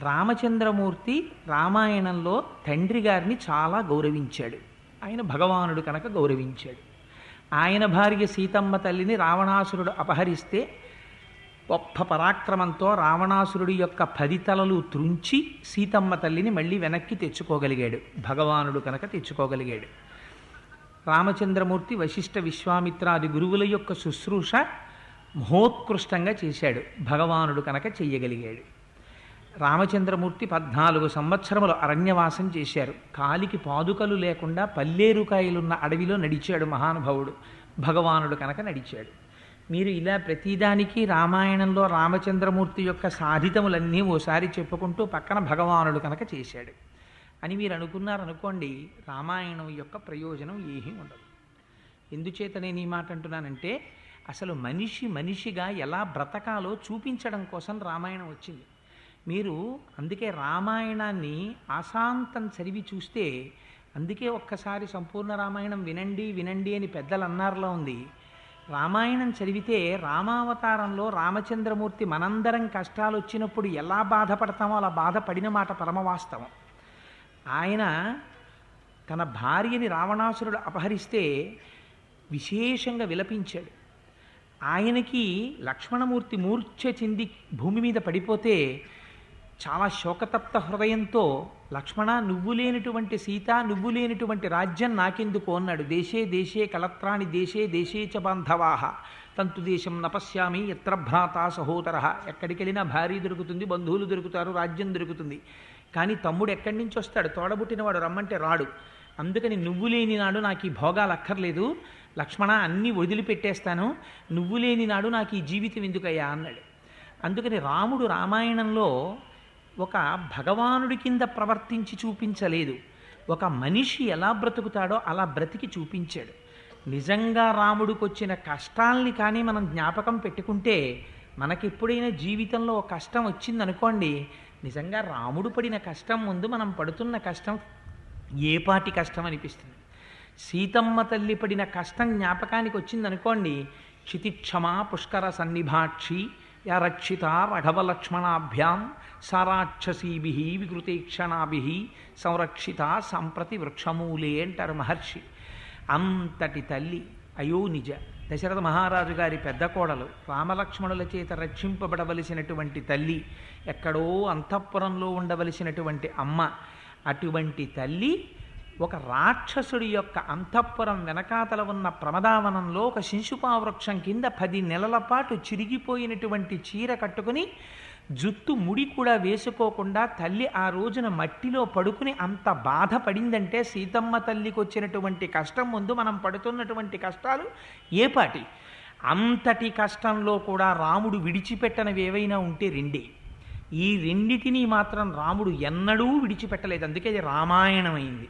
రామచంద్రమూర్తి రామాయణంలో తండ్రి గారిని చాలా గౌరవించాడు. ఆయన భగవానుడు కనుక గౌరవించాడు. ఆయన భార్య సీతమ్మ తల్లిని రావణాసురుడు అపహరిస్తే గొప్ప పరాక్రమంతో రావణాసురుడి యొక్క 10 తలలు త్రుంచి సీతమ్మ తల్లిని మళ్ళీ వెనక్కి తెచ్చుకోగలిగాడు. భగవానుడు కనుక తెచ్చుకోగలిగాడు. రామచంద్రమూర్తి వశిష్ఠ విశ్వామిత్రాది గురువుల యొక్క శుశ్రూష మహోత్కృష్టంగా చేశాడు. భగవానుడు కనుక చెయ్యగలిగాడు. రామచంద్రమూర్తి 14 సంవత్సరములు అరణ్యవాసం చేశారు. కాలికి పాదుకలు లేకుండా పల్లేరుకాయలున్న అడవిలో నడిచాడు మహానుభావుడు. భగవానుడు కనుక నడిచాడు. మీరు ఇలా ప్రతిదానికి రామాయణంలో రామచంద్రమూర్తి యొక్క సాధితములన్నీ ఓసారి చెప్పుకుంటూ పక్కన భగవానుడు కనుక చేశాడు అని మీరు అనుకున్నారనుకోండి, రామాయణం యొక్క ప్రయోజనం ఏమీ ఉండదు. ఎందుచేత నేను ఈ మాట అంటున్నానంటే, అసలు మనిషిగా ఎలా బ్రతకాలో చూపించడం కోసం రామాయణం వచ్చింది. మీరు అందుకే రామాయణాన్ని ఆశాంతం చదివి చూస్తే, అందుకే ఒక్కసారి సంపూర్ణ రామాయణం వినండి వినండి అని పెద్దలు అన్నారులో ఉంది. రామాయణం చదివితే రామావతారంలో రామచంద్రమూర్తి మనందరం కష్టాలు వచ్చినప్పుడు ఎలా బాధపడతామో అలా బాధపడిన మాట పరమవాస్తవం. ఆయన తన భార్యని రావణాసురుడు అపహరిస్తే విశేషంగా విలపించాడు. ఆయనకి లక్ష్మణమూర్తి మూర్ఛ చెంది భూమి మీద పడిపోతే చాలా శోకతప్త హృదయంతో, లక్ష్మణ, నువ్వు లేనటువంటి సీత, నువ్వు లేనటువంటి రాజ్యం నాకెందుకు అన్నాడు. దేశే దేశే కలత్రాణి దేశే దేశే చ బాంధవాహ తంతు దేశం నపశ్యామి ఎత్ర భ్రాత సహోదర. ఎక్కడికి వెళ్ళినా భార్య దొరుకుతుంది, బంధువులు దొరుకుతారు, రాజ్యం దొరుకుతుంది. కానీ తమ్ముడు ఎక్కడి నుంచి వస్తాడు? తోడబుట్టినవాడు రమ్మంటే రాడు. అందుకని నువ్వు లేని నాడు నాకు ఈ భోగాలు అక్కర్లేదు లక్ష్మణ, అన్నీ వదిలిపెట్టేస్తాను, నువ్వు లేని నాడు నాకు ఈ జీవితం ఎందుకయ్యా అన్నాడు. అందుకని రాముడు రామాయణంలో ఒక భగవానుడి కింద ప్రవర్తించి చూపించలేదు, ఒక మనిషి ఎలా బ్రతుకుతాడో అలా బ్రతికి చూపించాడు. నిజంగా రాముడికి వచ్చిన కష్టాల్ని కానీ మనం జ్ఞాపకం పెట్టుకుంటే, మనకెప్పుడైనా జీవితంలో ఒక కష్టం వచ్చిందనుకోండి, నిజంగా రాముడు పడిన కష్టం ముందు మనం పడుతున్న కష్టం ఏపాటి కష్టం అనిపిస్తుంది. సీతమ్మ తల్లి పడిన కష్టం జ్ఞాపకానికి వచ్చిందనుకోండి, క్షితిక్షమా పుష్కర సన్నిభాక్షి యా రక్షిత రఘవలక్ష్మణాభ్యాం సారాక్షసీభి వికృతేక్షణాభి సంరక్షిత సంప్రతి వృక్షమూలే అంటారు మహర్షి. అంతటి తల్లి అయోనిజ, దశరథ మహారాజు గారి పెద్ద కోడలు, రామలక్ష్మణుల చేత రక్షింపబడవలసినటువంటి తల్లి, ఎక్కడో అంతఃపురంలో ఉండవలసినటువంటి అమ్మ, అటువంటి తల్లి ఒక రాక్షసుడి యొక్క అంతఃపురం వెనకాతల ఉన్న ప్రమదావనంలో ఒక శింశుపావృక్షం కింద 10 నెలల పాటు చిరిగిపోయినటువంటి చీర కట్టుకుని జుత్తు ముడి కూడా వేసుకోకుండా తల్లి ఆ రోజున మట్టిలో పడుకుని అంత బాధపడిందంటే, సీతమ్మ తల్లికి వచ్చినటువంటి కష్టం ముందు మనం పడుతున్నటువంటి కష్టాలు ఏపాటి. అంతటి కష్టంలో కూడా రాముడు విడిచిపెట్టనివి ఏవైనా ఉంటే రెండే. ఈ రెండిటినీ మాత్రం రాముడు ఎన్నడూ విడిచిపెట్టలేదు. అందుకే అది రామాయణం అయింది.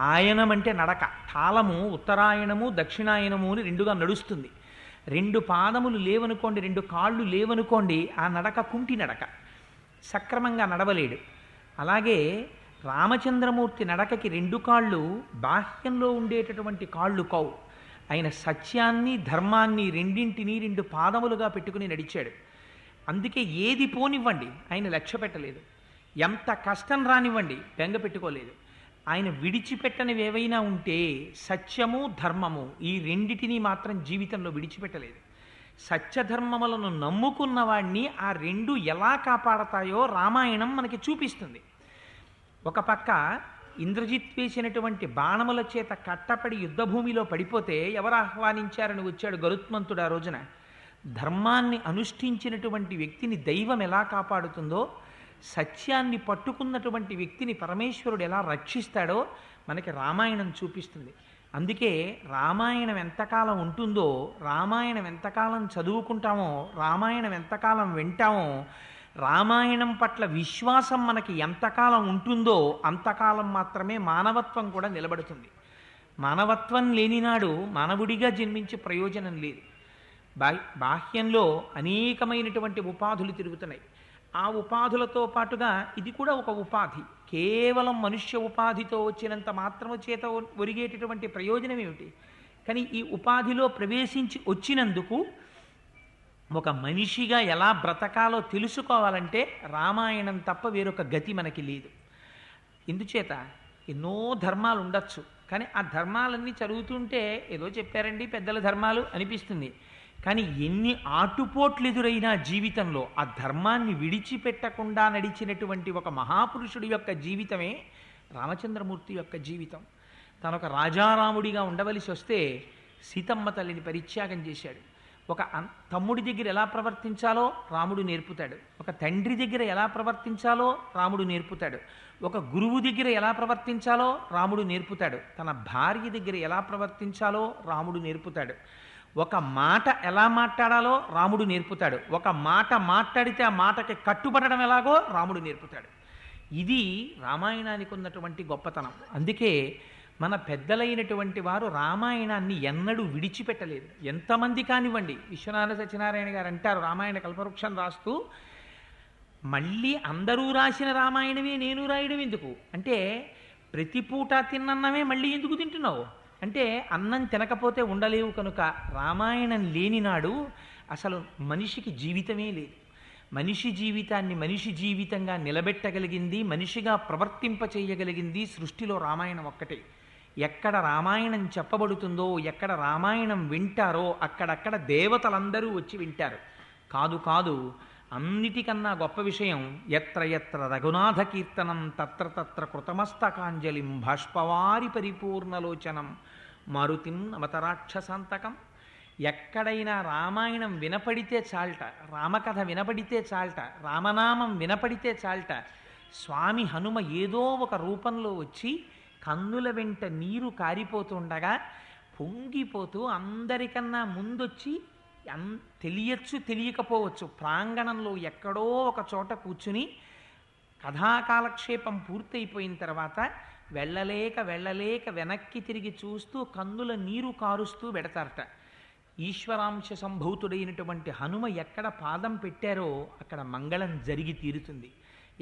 ఆయనం అంటే నడక, తాళము ఉత్తరాయణము దక్షిణాయనము అని 2గా నడుస్తుంది. 2 పాదములు లేవనుకోండి, 2 కాళ్ళు లేవనుకోండి, ఆ నడక కుంటి నడక, సక్రమంగా నడవలేడు. అలాగే రామచంద్రమూర్తి నడకకి 2 కాళ్ళు బాహ్యంలో ఉండేటటువంటి కాళ్ళు కావు. ఆయన సత్యాన్ని ధర్మాన్ని రెండింటినీ 2 పాదములుగా పెట్టుకుని నడిచాడు. అందుకే ఏది పోనివ్వండి ఆయన లక్ష్య పెట్టలేదు, ఎంత కష్టం రానివ్వండి బెంగ పెట్టుకోలేదు. ఆయన విడిచిపెట్టనివి ఏవైనా ఉంటే సత్యము ధర్మము, ఈ రెండిటినీ మాత్రం జీవితంలో విడిచిపెట్టలేదు. సత్యధర్మములను నమ్ముకున్న వాడిని ఆ 2 ఎలా కాపాడతాయో రామాయణం మనకి చూపిస్తుంది. ఒక పక్క ఇంద్రజిత్ వేసినటువంటి బాణముల చేత కట్టపడి యుద్ధభూమిలో పడిపోతే ఎవరు ఆహ్వానించారని వచ్చాడు గరుత్మంతుడు ఆ రోజున. ధర్మాన్ని అనుష్ఠించినటువంటి వ్యక్తిని దైవం ఎలా కాపాడుతుందో, సత్యాన్ని పట్టుకున్నటువంటి వ్యక్తిని పరమేశ్వరుడు ఎలా రక్షిస్తాడో మనకి రామాయణం చూపిస్తుంది. అందుకే రామాయణం ఎంతకాలం ఉంటుందో, రామాయణం ఎంతకాలం చదువుకుంటామో, రామాయణం ఎంతకాలం వింటామో, రామాయణం పట్ల విశ్వాసం మనకి ఎంతకాలం ఉంటుందో అంతకాలం మాత్రమే మానవత్వం కూడా నిలబడుతుంది. మానవత్వం లేనినాడు మానవుడిగా జన్మించే ప్రయోజనం లేదు. బాహ్యంలో అనేకమైనటువంటి ఉపాధులు తిరుగుతున్నాయి. ఆ ఉపాధులతో పాటుగా ఇది కూడా ఒక ఉపాధి. కేవలం మనుష్య ఉపాధితో వచ్చినంత మాత్రము చేత ఒరిగేటటువంటి ప్రయోజనం ఏమిటి? కానీ ఈ ఉపాధిలో ప్రవేశించి వచ్చినందుకు ఒక మనిషిగా ఎలా బ్రతకాలో తెలుసుకోవాలంటే రామాయణం తప్ప వేరొక గతి మనకి లేదు. ఎందుచేత ఎన్నో ధర్మాలు ఉండొచ్చు, కానీ ఆ ధర్మాలన్నీ చదువుతుంటే ఏదో చెప్పారండి పెద్దల ధర్మాలు అనిపిస్తుంది. కానీ ఎన్ని ఆటుపోట్లు ఎదురైనా జీవితంలో ఆ ధర్మాన్ని విడిచిపెట్టకుండా నడిచినటువంటి ఒక మహాపురుషుడి యొక్క జీవితమే రామచంద్రమూర్తి యొక్క జీవితం. తనొక రాజారాముడిగా ఉండవలసి వస్తే సీతమ్మ తల్లిని పరిత్యాగం చేశాడు. ఒక తమ్ముడి దగ్గర ఎలా ప్రవర్తించాలో రాముడు నేర్పుతాడు, ఒక తండ్రి దగ్గర ఎలా ప్రవర్తించాలో రాముడు నేర్పుతాడు, ఒక గురువు దగ్గర ఎలా ప్రవర్తించాలో రాముడు నేర్పుతాడు, తన భార్య దగ్గర ఎలా ప్రవర్తించాలో రాముడు నేర్పుతాడు, ఒక మాట ఎలా మాట్లాడాలో రాముడు నేర్పుతాడు, ఒక మాట మాట్లాడితే ఆ మాటకి కట్టుబడడం ఎలాగో రాముడు నేర్పుతాడు. ఇది రామాయణానికి ఉన్నటువంటి గొప్పతనం. అందుకే మన పెద్దలైనటువంటి వారు రామాయణాన్ని ఎన్నడూ విడిచిపెట్టలేదు. ఎంతమంది కానివ్వండి, విశ్వనాథ సత్యనారాయణ గారు అంటారు రామాయణ కల్పవృక్షం రాస్తూ, మళ్ళీ అందరూ రాసిన రామాయణమే నేను రాయడం ఎందుకు అంటే, ప్రతి పూట తిన్నన్నమే మళ్ళీ ఎందుకు తింటున్నావు అంటే, అన్నం తినకపోతే ఉండలేవు కనుక. రామాయణం లేనినాడు అసలు మనిషికి జీవితమే లేదు. మనిషి జీవితాన్ని మనిషి జీవితంగా నిలబెట్టగలిగింది, మనిషిగా ప్రవర్తింపచేయగలిగింది సృష్టిలో రామాయణం ఒక్కటే. ఎక్కడ రామాయణం చెప్పబడుతుందో, ఎక్కడ రామాయణం వింటారో అక్కడక్కడ దేవతలందరూ వచ్చి వింటారు. కాదు కాదు, అన్నిటికన్నా గొప్ప విషయం, ఎత్ర ఎత్ర రఘునాథ కీర్తనం తత్ర తత్ర కృతమస్తకాంజలిం బాష్పవారి పరిపూర్ణలోచనం మారుతిం నమతరాక్షసాంతకం. ఎక్కడైనా రామాయణం వినపడితే చాల్ట, రామకథ వినపడితే చాల్ట, రామనామం వినపడితే చాల్ట, స్వామి హనుమ ఏదో ఒక రూపంలో వచ్చి కన్నుల వెంట నీరు కారిపోతుండగా పొంగిపోతూ అందరికన్నా ముందొచ్చి తెలియచ్చు తెలియకపోవచ్చు ప్రాంగణంలో ఎక్కడో ఒక చోట కూర్చుని కథాకాలక్షేపం పూర్తయిపోయిన తర్వాత వెళ్ళలేక వెళ్ళలేక వెనక్కి తిరిగి చూస్తూ కన్నుల నీరు కారుస్తూ పెడతారట. ఈశ్వరాంశ సంభూతుడైనటువంటి హనుమ ఎక్కడ పాదం పెట్టారో అక్కడ మంగళం జరిగి తీరుతుంది.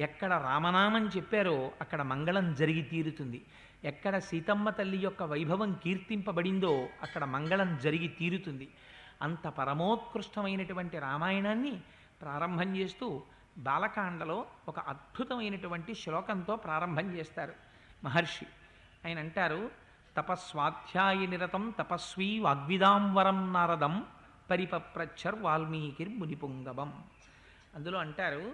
ఎక్కడ రామనామం చెప్పారో అక్కడ మంగళం జరిగి తీరుతుంది. ఎక్కడ సీతమ్మ తల్లి యొక్క వైభవం కీర్తింపబడిందో అక్కడ మంగళం జరిగి తీరుతుంది. అంత పరమోత్కృష్టమైనటువంటి రామాయణాన్ని ప్రారంభం చేస్తూ బాలకాండలో ఒక అద్భుతమైనటువంటి శ్లోకంతో ప్రారంభం చేస్తారు మహర్షి. ఆయన అంటారు, తపస్వాధ్యాయ నిరతం తపస్వీ వాగ్విదాంవరం నారదం పరిపప్రచ్చర్ వాల్మీకిర్ మునిపుంగవం. అందులో అంటారు,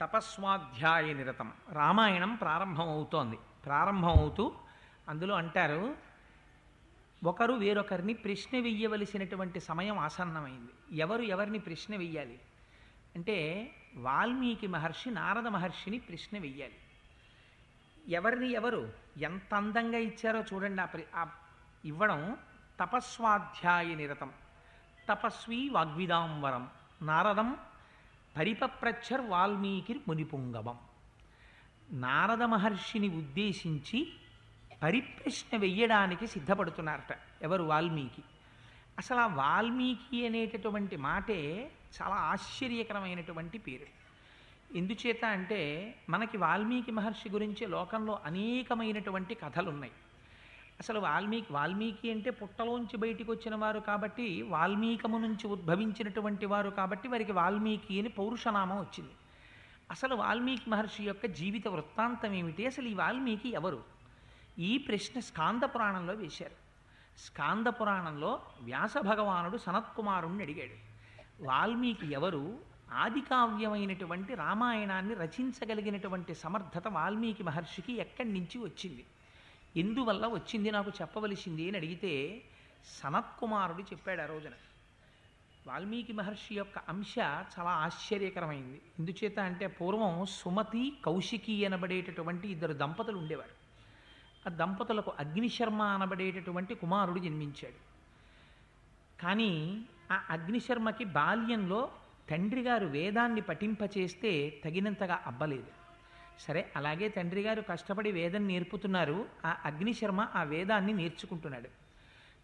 తపస్వాధ్యాయ నిరతం రామాయణం ప్రారంభమవుతోంది. ప్రారంభమవుతూ అందులో అంటారు, ఒకరు వేరొకరిని ప్రశ్న వెయ్యవలసినటువంటి సమయం ఆసన్నమైంది. ఎవరు ఎవరిని ప్రశ్న వెయ్యాలి అంటే, వాల్మీకి మహర్షి నారద మహర్షిని ప్రశ్న వెయ్యాలి. ఎవరిని ఎవరు ఎంత అందంగా ఇచ్చారో చూడండి ఆ ఇవ్వడం. తపస్వాధ్యాయ నిరతం తపస్వి వాగ్విదాంవరం నారదం పరిపప్రచ్చర్ వాల్మీకి మునిపుంగవం. నారద మహర్షిని ఉద్దేశించి పరిప్రశ్న వెయ్యడానికి సిద్ధపడుతున్నారట ఎవరు? వాల్మీకి. అసలు ఆ వాల్మీకి అనేటటువంటి మాటే చాలా ఆశ్చర్యకరమైనటువంటి పేరు. ఎందుచేత అంటే, మనకి వాల్మీకి మహర్షి గురించి లోకంలో అనేకమైనటువంటి కథలున్నాయి. అసలు వాల్మీకి అంటే పుట్టలోంచి బయటికి వచ్చిన వారు కాబట్టి, వాల్మీకము నుంచి ఉద్భవించినటువంటి వారు కాబట్టి వారికి వాల్మీకి అని పౌరుషనామం వచ్చింది. అసలు వాల్మీకి మహర్షి యొక్క జీవిత వృత్తాంతం ఏమిటి? అసలు ఈ వాల్మీకి ఎవరు? ఈ ప్రశ్న స్కాంద పురాణంలో వేశారు. స్కాంద పురాణంలో వ్యాస భగవానుడు సనత్కుమారుణ్ణి అడిగాడు, వాల్మీకి ఎవరు? ఆదికావ్యమైనటువంటి రామాయణాన్ని రచించగలిగినటువంటి సమర్థత వాల్మీకి మహర్షికి ఎక్కడి నుంచి వచ్చింది, ఎందువల్ల వచ్చింది, నాకు చెప్పవలసింది అని అడిగితే సనత్కుమారుడు చెప్పాడు. ఆ రోజున వాల్మీకి మహర్షి యొక్క అంశ చాలా ఆశ్చర్యకరమైంది. ఎందుచేత అంటే, పూర్వం సుమతి కౌశికి అనబడేటటువంటి ఇద్దరు దంపతులు ఉండేవారు. ఆ దంపతులకు అగ్నిశర్మ అనబడేటటువంటి కుమారుడు జన్మించాడు. కానీ ఆ అగ్నిశర్మకి బాల్యంలో తండ్రి గారు వేదాన్ని పఠింపచేస్తే తగినంతగా అబ్బలేదు. సరే, అలాగే తండ్రి గారు కష్టపడి వేదం నేర్పుతున్నారు, ఆ అగ్నిశర్మ ఆ వేదాన్ని నేర్చుకుంటున్నాడు.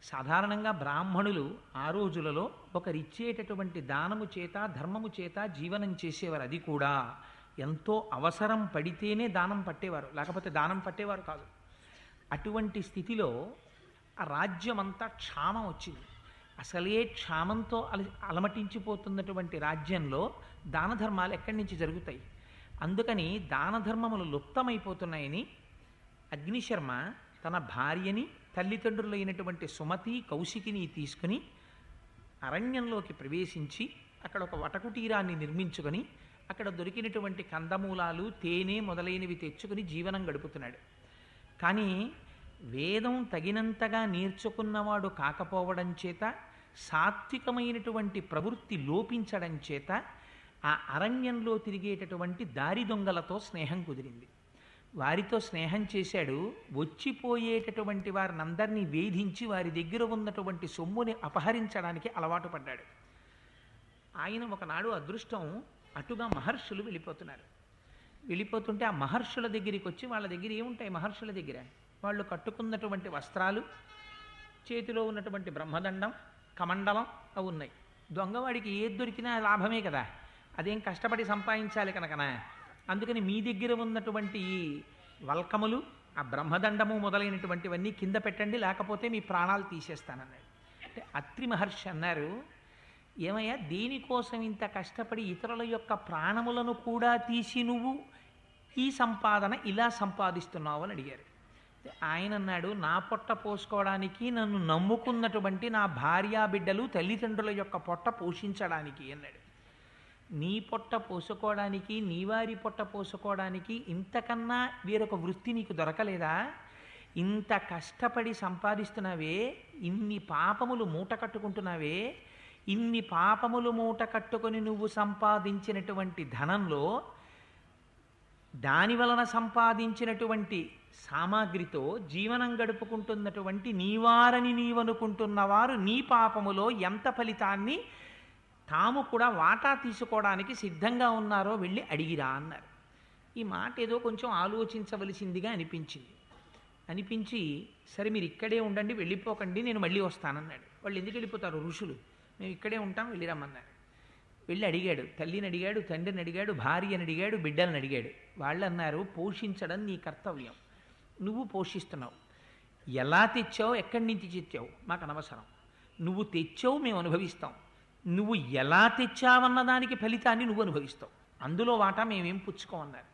సాధారణంగా బ్రాహ్మణులు ఆ రోజులలో ఒకరిచ్చేటటువంటి దానము చేత ధర్మము చేత జీవనం చేసేవారు. అది కూడా ఎంతో అవసరం పడితేనే దానం పట్టేవారు, లేకపోతే దానం పట్టేవారు కాదు. అటువంటి స్థితిలో ఆ రాజ్యమంతా క్షామం వచ్చింది. అసలే క్షామంతో అలమటించిపోతున్నటువంటి రాజ్యంలో దాన ధర్మాలు ఎక్కడి నుంచి జరుగుతాయి? అందుకని దాన ధర్మములు లుప్తమైపోతున్నాయని అగ్నిశర్మ తన భార్యని, తల్లిదండ్రులైనటువంటి సుమతి, కౌశికిని తీసుకుని అరణ్యంలోకి ప్రవేశించి అక్కడ ఒక వటకుటీరాన్ని నిర్మించుకొని అక్కడ దొరికినటువంటి కందమూలాలు, తేనె మొదలైనవి తెచ్చుకుని జీవనం గడుపుతున్నాడు. కానీ వేదం తగినంతగా నేర్చుకున్నవాడు కాకపోవడం చేత, సాత్వికమైనటువంటి ప్రవృత్తి లోపించడం చేత ఆ అరణ్యంలో తిరిగేటటువంటి దారి దొంగలతో స్నేహం కుదిరింది. వారితో స్నేహం చేశాడు. వచ్చిపోయేటటువంటి వారినందరినీ వేధించి వారి దగ్గర ఉన్నటువంటి సొమ్ముని అపహరించడానికి అలవాటు పడ్డాడు. ఆయన ఒకనాడు అదృష్టం, అటుగా మహర్షులు వెళ్ళిపోతున్నారు. వెళ్ళిపోతుంటే ఆ మహర్షుల దగ్గరికి వచ్చి, వాళ్ళ దగ్గర ఏముంటాయి మహర్షుల దగ్గర? వాళ్ళు కట్టుకున్నటువంటి వస్త్రాలు, చేతిలో ఉన్నటువంటి బ్రహ్మదండం, కమండలం అవి ఉన్నాయి. దొంగవాడికి ఏది దొరికినా లాభమే కదా, అదేం కష్టపడి సంపాదించాలి కనుకనా. అందుకని మీ దగ్గర ఉన్నటువంటి ఈ వల్కములు, ఆ బ్రహ్మదండము మొదలైనటువంటివన్నీ కింద పెట్టండి, లేకపోతే మీ ప్రాణాలు తీసేస్తానన్నాడు. అంటే అత్రి మహర్షి అన్నారు, ఏమయ్యా దేనికోసం ఇంత కష్టపడి ఇతరుల యొక్క ప్రాణములను కూడా తీసి నువ్వు ఈ సంపాదన ఇలా సంపాదిస్తున్నావు అని అడిగారు. ఆయన అన్నాడు, నా పొట్ట పోసుకోవడానికి, నన్ను నమ్ముకున్నటువంటి నా భార్యా బిడ్డలు తల్లిదండ్రుల యొక్క పొట్ట పోషించడానికి అన్నాడు. నీ పొట్ట పోసుకోవడానికి, నీ వారి పొట్ట పోసుకోవడానికి ఇంతకన్నా వేరొక వృత్తి నీకు దొరకలేదా? ఇంత కష్టపడి సంపాదిస్తున్నావే, ఇన్ని పాపములు మూట కట్టుకుంటున్నావే, ఇన్ని పాపములు మూట కట్టుకొని నువ్వు సంపాదించినటువంటి ధనంలో దాని వలన సంపాదించినటువంటి సామాగ్రితో జీవనం గడుపుకుంటున్నటువంటి నీవారని నీవనుకుంటున్న వారు నీ పాపములో ఎంత ఫలితాన్ని తాము కూడా వాటా తీసుకోవడానికి సిద్ధంగా ఉన్నారో వెళ్ళి అడిగిరా అన్నారు. ఈ మాట ఏదో కొంచెం ఆలోచించవలసిందిగా అనిపించి సరే మీరు ఇక్కడే ఉండండి, వెళ్ళిపోకండి, నేను మళ్ళీ వస్తానన్నాడు. వాళ్ళు ఎందుకు వెళ్ళిపోతారు? ఋషులు. మేము ఇక్కడే ఉంటాం, వెళ్ళిరమ్మన్నారు. వెళ్ళి అడిగాడు, తల్లిని అడిగాడు, తండ్రిని అడిగాడు, భార్యని అడిగాడు, బిడ్డలను అడిగాడు. వాళ్ళు అన్నారు, పోషించడం నీ కర్తవ్యం, నువ్వు పోషిస్తున్నావు. ఎలా తెచ్చావు, ఎక్కడి నుంచి తెచ్చావు మాకు అనవసరం, నువ్వు తెచ్చావు మేము అనుభవిస్తాం, నువ్వు ఎలా తెచ్చావన్న దానికి ఫలితాన్ని నువ్వు అనుభవిస్తావు, అందులో వాటా మేమేం పుచ్చుకోమన్నారు.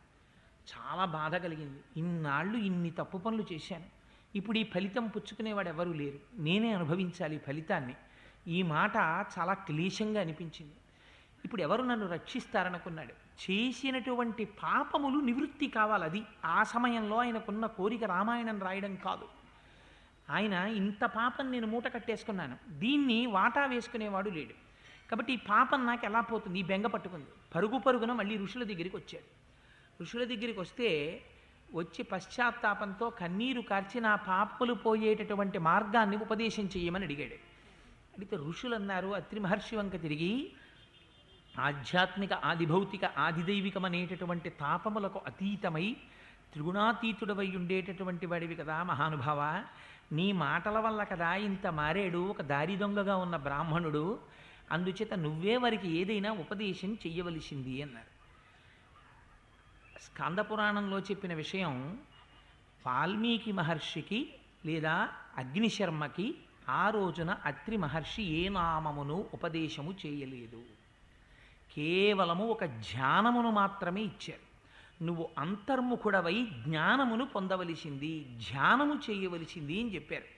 చాలా బాధ కలిగింది. ఇన్నాళ్ళు ఇన్ని తప్పు పనులు చేశాను, ఇప్పుడు ఈ ఫలితం పుచ్చుకునేవాడు ఎవరూ లేరు, నేనే అనుభవించాలి ఈ ఫలితాన్ని. ఈ మాట చాలా క్లేశంగా అనిపించింది. ఇప్పుడు ఎవరు నన్ను రక్షిస్తారనుకున్నాడు. చేసినటువంటి పాపములు నివృత్తి కావాలి, అది ఆ సమయంలో ఆయనకున్న కోరిక రామాయణం రాయడం కాదు. ఆయన ఇంత పాపం నేను మూట కట్టేసుకున్నాను, దీన్ని వాటా వేసుకునేవాడు లేడు, కాబట్టి ఈ పాపం నాకు ఎలా పోతుంది, ఈ బెంగ పట్టుకుంది. పరుగున మళ్ళీ ఋషుల దగ్గరికి వచ్చాడు. ఋషుల దగ్గరికి వస్తే వచ్చి పశ్చాత్తాపంతో కన్నీరు కార్చి నా పాపములు పోయేటటువంటి మార్గాన్ని ఉపదేశం చేయమని అడిగాడు. అడిగితే ఋషులు అన్నారు, అత్రి మహర్షి వంక తిరిగి, ఆధ్యాత్మిక, ఆదిభౌతిక, ఆదిదైవికమనేటటువంటి తాపములకు అతీతమై త్రిగుణాతీతుడవై ఉండేటటువంటి వాడివి కదా మహానుభావ, నీ మాటల వల్ల కదా ఇంత మారేడు ఒక దారి దొంగగా ఉన్న బ్రాహ్మణుడు, అందుచేత నువ్వే వారికి ఏదైనా ఉపదేశం చెయ్యవలసింది అన్నారు. స్కందపురాణంలో చెప్పిన విషయం వాల్మీకి మహర్షికి లేదా అగ్నిశర్మకి ఆ రోజున అత్రి మహర్షి ఏ నామమును ఉపదేశము చేయలేదు, కేవలము ఒక ధ్యానమును మాత్రమే ఇచ్చారు. నువ్వు అంతర్ముఖుడవై జ్ఞానమును పొందవలసింది, ధ్యానము చేయవలసింది అని చెప్పారు.